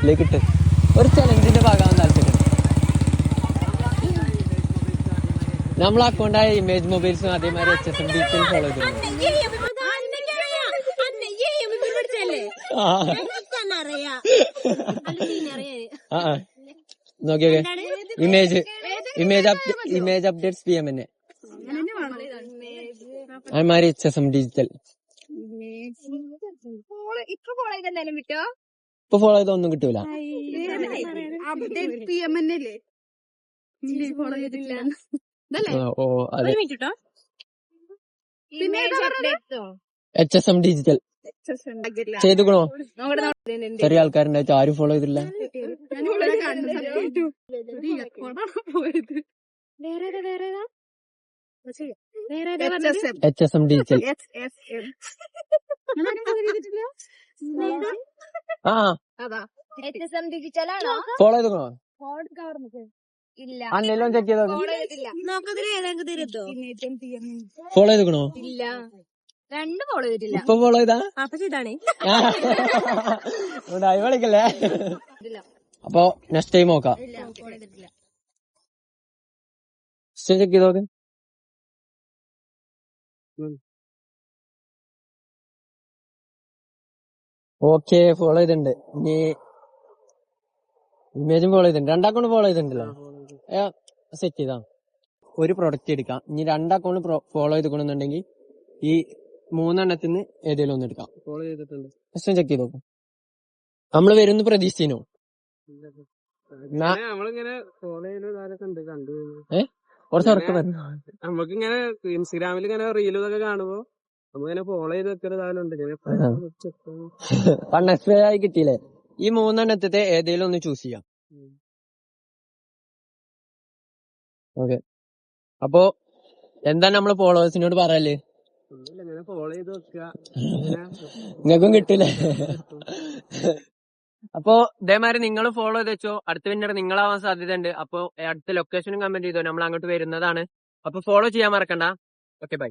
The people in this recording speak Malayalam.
ഇതിലേക്ക് ഇട്ട് ഒരു ചലഞ്ചിന്റെ ഭാഗമാകാൻ താല്പര്യം. നമ്മളെ അക്കൗണ്ടായ ഇമേജ് മൊബൈൽസും അതേമാതിരി HSMDC ഫോളോ ചെയ്തിരുന്നു. നോക്കിയോക്കെ ഇമേജ് അപ്ഡേറ്റ്സ് PMN അതേമാതിരി HSM ഡിജിറ്റൽ ഇപ്പൊ ഫോളോ ചെയ്ത ഒന്നും കിട്ടൂല. ഓ അതെ HSM ഡിജിറ്റൽ ചെയ്തുക്കണോ? ചെറിയ ആൾക്കാരുണ്ടായിട്ട് ആരും ഫോളോ ചെയ്തില്ല. HSM ഡിജിറ്റൽ ആ ഫോളോ ചെയ്തോ? അന്നെല്ലാം ചെക്ക് ചെയ്തോ? ഫോളോ ചെയ്തോ? ഇപ്പൊ ഫോളോ ചെയ്താ വിളിക്കല്ലേ? അപ്പൊ നെക്സ്റ്റ് ടൈം നോക്കാം. ചെക്ക് ചെയ്തോക്കെ. ഓക്കെ ഫോളോ ചെയ്തിട്ടുണ്ട്. ഇനി ഇമേജും ഫോളോ ചെയ്തിട്ടുണ്ട്. 2 അക്കൗണ്ട് ഫോളോ ചെയ്തിട്ടുണ്ടല്ലോ. സെറ്റ് ചെയ്താ ഒരു പ്രൊഡക്റ്റ് എടുക്കാം. ഇനി 2 അക്കൗണ്ട് ഫോളോ ചെയ്തിട്ടുണ്ടെങ്കിൽ ഈ 3 എണ്ണത്തിന് ഏതെങ്കിലും ഒന്ന് എടുക്കാം. ഫോളോ ചെയ്തിട്ടുണ്ട്. ജസ്റ്റ് ചെക്ക് ചെയ്ത് നോക്കാം. നമ്മള് വരുന്ന പ്രതീക്ഷിച്ചോ? കുറച്ച് ഉറക്കം വരുന്നു. നമുക്കിങ്ങനെ ഇൻസ്റ്റഗ്രാമിൽ ഇങ്ങനെ റീലും ഇതൊക്കെ കാണുമ്പോ നമ്മളിങ്ങനെ ഫോളോ ചെയ്ത് വെക്കുന്നതാലുണ്ട്. എക്സ്പയർ ആയി കിട്ടിയില്ലേ? ഈ 3 എണ്ണത്തെ ഏതെങ്കിലും ഒന്ന് ചൂസ് ചെയ്യാം. ഓക്കെ. അപ്പൊ എന്താണ് നമ്മള് ഫോളോവേഴ്സിനോട് പറയല്? ഫോളോ ചെയ്ത് വെക്കുക. നിങ്ങൾക്കും കിട്ടൂലേ? അപ്പൊ ഇതേമാതിരി നിങ്ങൾ ഫോളോ ചെയ്ത് വെച്ചോ. അടുത്ത വിന്നർ നിങ്ങളാവാൻ സാധ്യത ഉണ്ട്. അപ്പൊ അടുത്ത ലൊക്കേഷനും കമന്റ് ചെയ്തോ, നമ്മൾ അങ്ങോട്ട് വരുന്നതാണ്. അപ്പൊ ഫോളോ ചെയ്യാൻ മറക്കണ്ട. Okay bye.